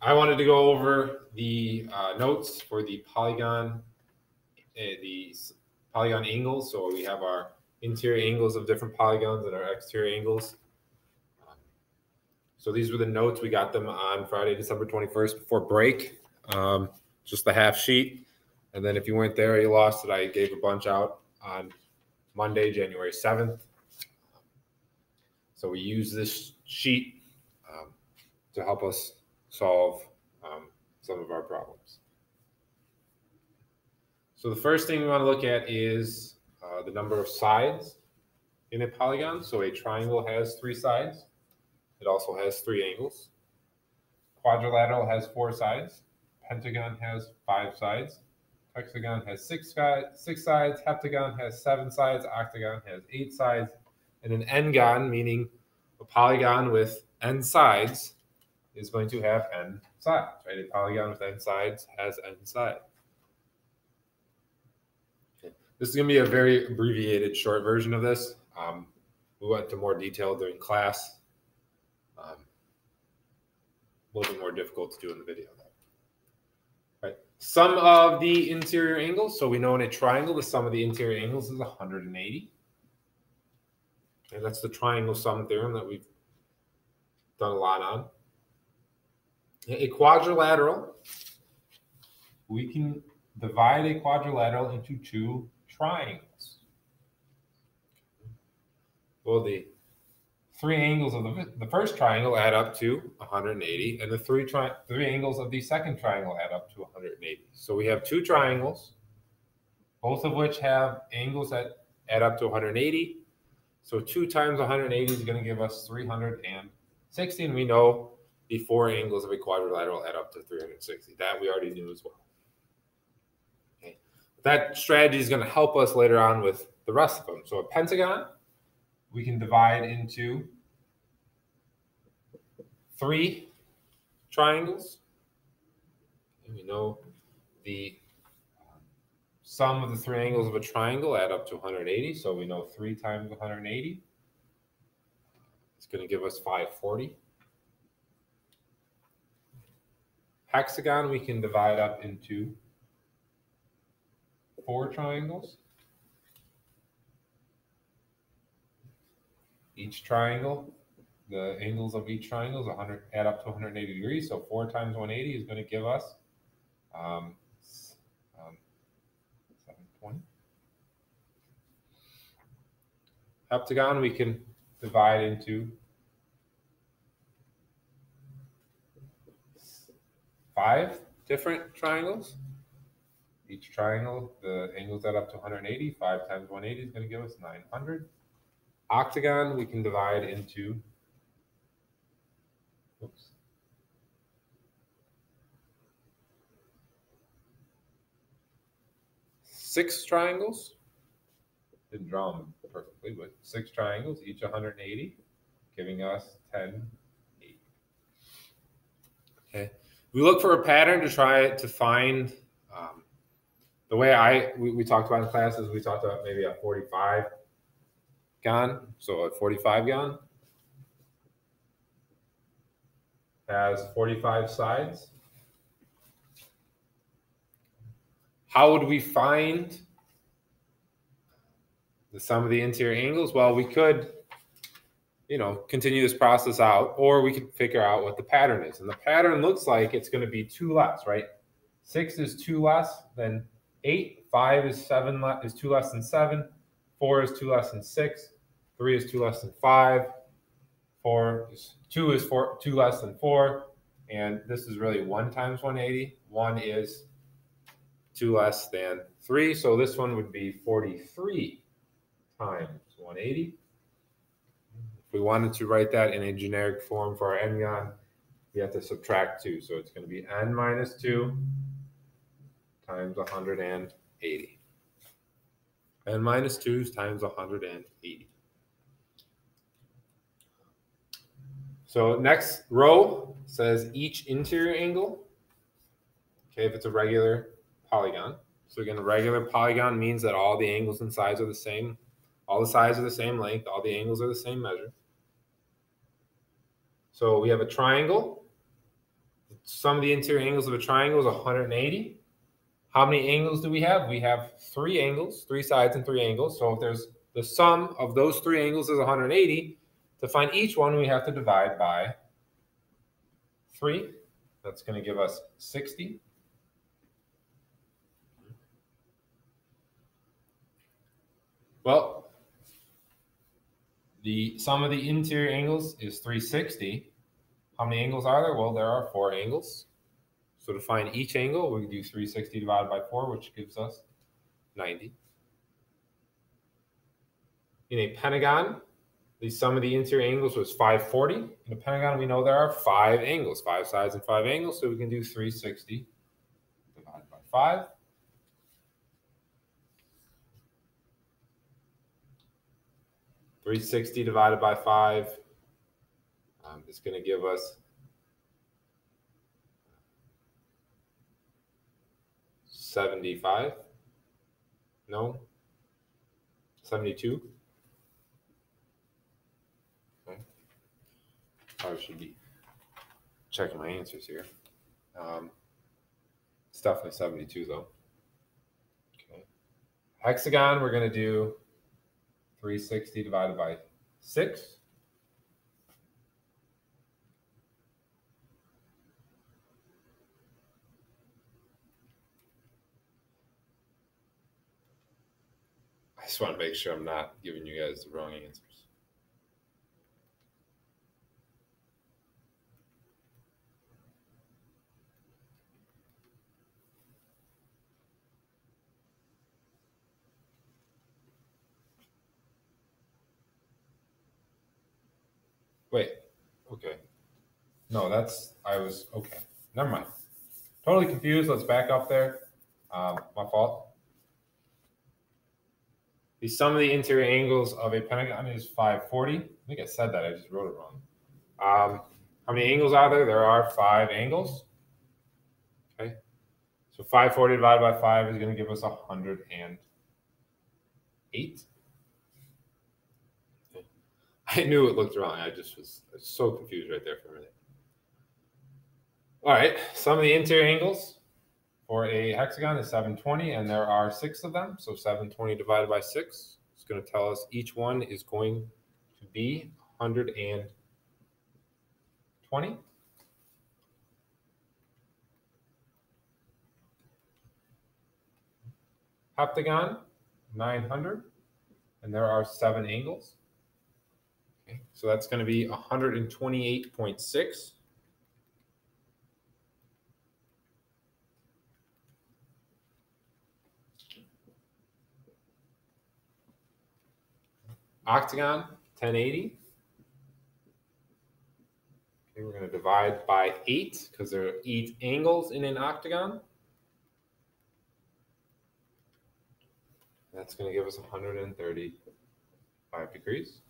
I wanted to go over the notes for the polygon angles. So we have our interior angles of different polygons and our exterior angles. So these were the notes. We got them on Friday, December 21st before break, just the half sheet. And then if you weren't there, you lost it. I gave a bunch out on Monday, January 7th. So we use this sheet to help us solve some of our problems. So the first thing we want to look at is the number of sides in a polygon. So a triangle has 3 sides. It also has 3 angles. Quadrilateral has 4 sides. Pentagon has 5 sides. Hexagon has 6 sides. Heptagon has 7 sides. Octagon has 8 sides. And an n-gon, meaning a polygon with n sides, is going to have n sides, right? A polygon with n sides has n sides. Okay. This is going to be a very abbreviated, short version of this. We went into more detail during class. A little bit more difficult to do in the video. Right. Sum of the interior angles. So we know in a triangle, the sum of the interior angles is 180. And that's the triangle sum theorem that we've done a lot on. A quadrilateral, we can divide a quadrilateral into 2 triangles. Well, the 3 angles of the first triangle add up to 180, and the 3 angles of the second triangle add up to 180. So we have 2 triangles, both of which have angles that add up to 180. So 2 times 180 is going to give us 360, and we know the 4 angles of a quadrilateral add up to 360. That we already knew as well. Okay. That strategy is going to help us later on with the rest of them. So a pentagon, we can divide into 3 triangles. And we know the sum of the 3 angles of a triangle add up to 180. So we know 3 times 180 is going to give us 540. Hexagon, we can divide up into 4 triangles. Each triangle, the angles of each triangle is add up to 180 degrees. So 4 times 180 is going to give us 720. Heptagon, we can divide into 5 different triangles. Each triangle, the angles add up to 180. 5 times 180 is going to give us 900. Octagon, we can divide into 6 triangles. Didn't draw them perfectly, but 6 triangles, each 180, giving us 1080. Okay. We look for a pattern to try to find the way we talked about in classes. We talked about maybe a 45 gon. So a 45 gon has 45 sides. How would we find the sum of the interior angles? Well, we could, continue this process out, or we could figure out what the pattern is. And the pattern looks like it's going to be 2 less, right? 6 is 2 less than 8. 5 is 2 less than 7. 4 is 2 less than 6. 3 is 2 less than 5. 2 is 2 less than 4. And this is really 1 times 180. 1 is 2 less than 3. So this one would be 43 times 180. If we wanted to write that in a generic form for our n-gon, we have to subtract 2. So it's going to be n minus 2 times 180. N minus 2 times 180. So next row says each interior angle. Okay, if it's a regular polygon. So again, a regular polygon means that all the angles and sides are the same. All the sides are the same length. All the angles are the same measure. So we have a triangle. The sum of the interior angles of a triangle is 180. How many angles do we have? We have 3 angles, 3 sides and 3 angles. So if there's the sum of those 3 angles is 180, to find each one, we have to divide by 3. That's going to give us 60. Well, the sum of the interior angles is 360. How many angles are there? Well, there are 4 angles. So to find each angle, we do 360 divided by 4, which gives us 90. In a pentagon, the sum of the interior angles was 540. In a pentagon, we know there are 5 angles, 5 sides and 5 angles, so we can do 360 divided by 5. $360 divided by 5 is going to give us 75. No, 72. Okay. Probably should be checking my answers here. It's definitely 72 though. Okay. Hexagon, we're going to do 360 divided by 6. I just want to make sure I'm not giving you guys the wrong answers. Wait, okay. No, okay. Never mind. Totally confused. Let's back up there. My fault. The sum of the interior angles of a pentagon is 540. I think I said that. I just wrote it wrong. How many angles are there? There are 5 angles. Okay. So 540 divided by 5 is going to give us 108. Okay. I knew it looked wrong. I was so confused right there for a minute. All right. Sum of the interior angles for a hexagon is 720, and there are 6 of them. So 720 divided by 6 is going to tell us each one is going to be 120. Heptagon, 900, and there are 7 angles. Okay, so that's going to be 128.6. Octagon, 1080. Okay, we're going to divide by 8 because there are 8 angles in an octagon. That's going to give us 135 degrees.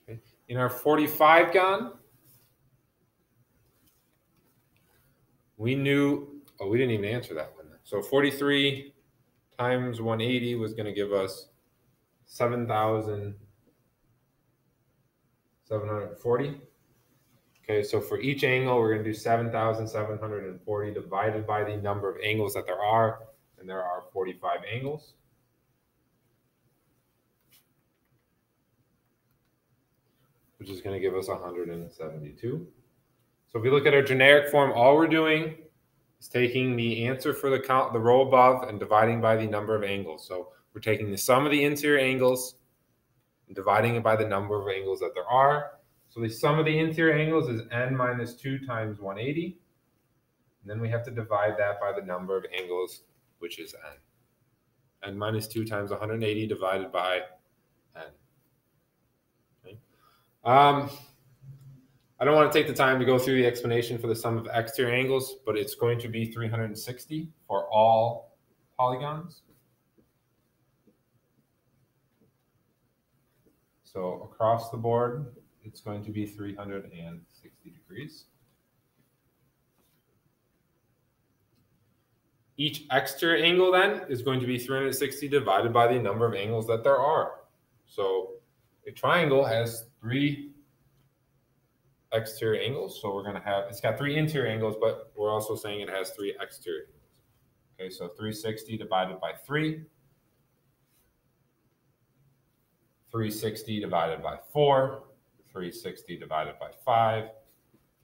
Okay. In our 45gon, we knew, we didn't even answer that one. So 43 times 180 was going to give us 7,740. Okay, so for each angle, we're going to do 7,740 divided by the number of angles that there are, and there are 45 angles. Which is going to give us 172. So if we look at our generic form, all we're doing is taking the answer for the row above and dividing by the number of angles. So we're taking the sum of the interior angles and dividing it by the number of angles that there are. So the sum of the interior angles is n minus 2 times 180. And then we have to divide that by the number of angles, which is n. N minus 2 times 180 divided by n. Okay. I don't want to take the time to go through the explanation for the sum of exterior angles, but it's going to be 360 for all polygons. So across the board, it's going to be 360 degrees. Each exterior angle then is going to be 360 divided by the number of angles that there are. So a triangle has 3 exterior angles. So we're going to have, it's got 3 interior angles, but we're also saying it has 3 exterior angles. Okay, so 360 divided by 3. 360 divided by 4. 360 divided by 5.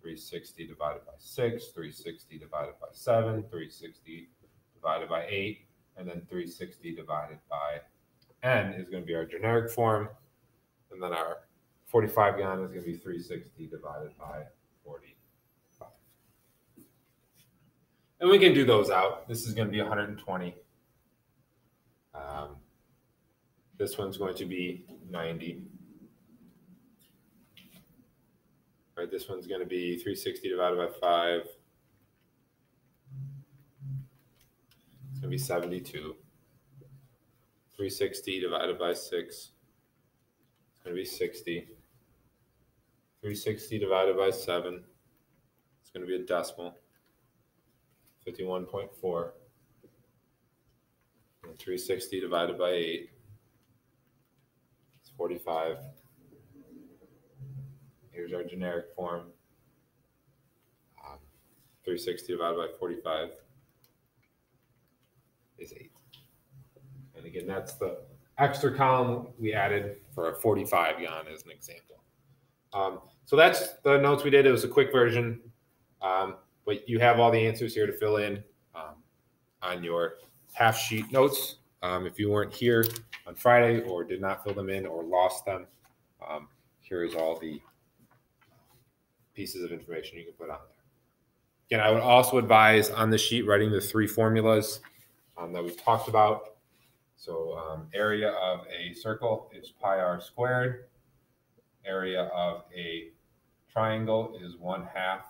360 divided by 6. 360 divided by 7. 360 divided by 8. And then 360 divided by n is going to be our generic form. And then our 45gon is going to be 360 divided by 45. And we can do those out. This is going to be 120. This one's going to be 90. Right, this one's going to be 360 divided by 5. It's going to be 72. 360 divided by 6. It's going to be 60. 360 divided by 7. It's going to be a decimal. 51.4. And 360 divided by 8. It's 45. Here's our generic form. 360 divided by 45 is 8. And again, that's the extra column we added for a 45gon as an example. So that's the notes we did. It was a quick version, but you have all the answers here to fill in on your half sheet notes. If you weren't here on Friday or did not fill them in or lost them, here's all the pieces of information you can put on there. Again, I would also advise on the sheet writing the 3 formulas that we've talked about. So area of a circle is pi r squared. Area of a triangle is 1/2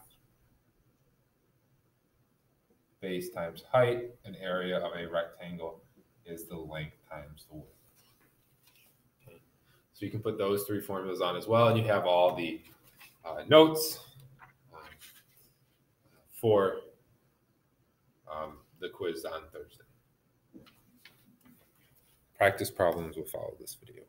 base times height. And area of a rectangle is the length times the width. Okay. So you can put those 3 formulas on as well, and you have all the notes for the quiz on Thursday. Practice problems will follow this video.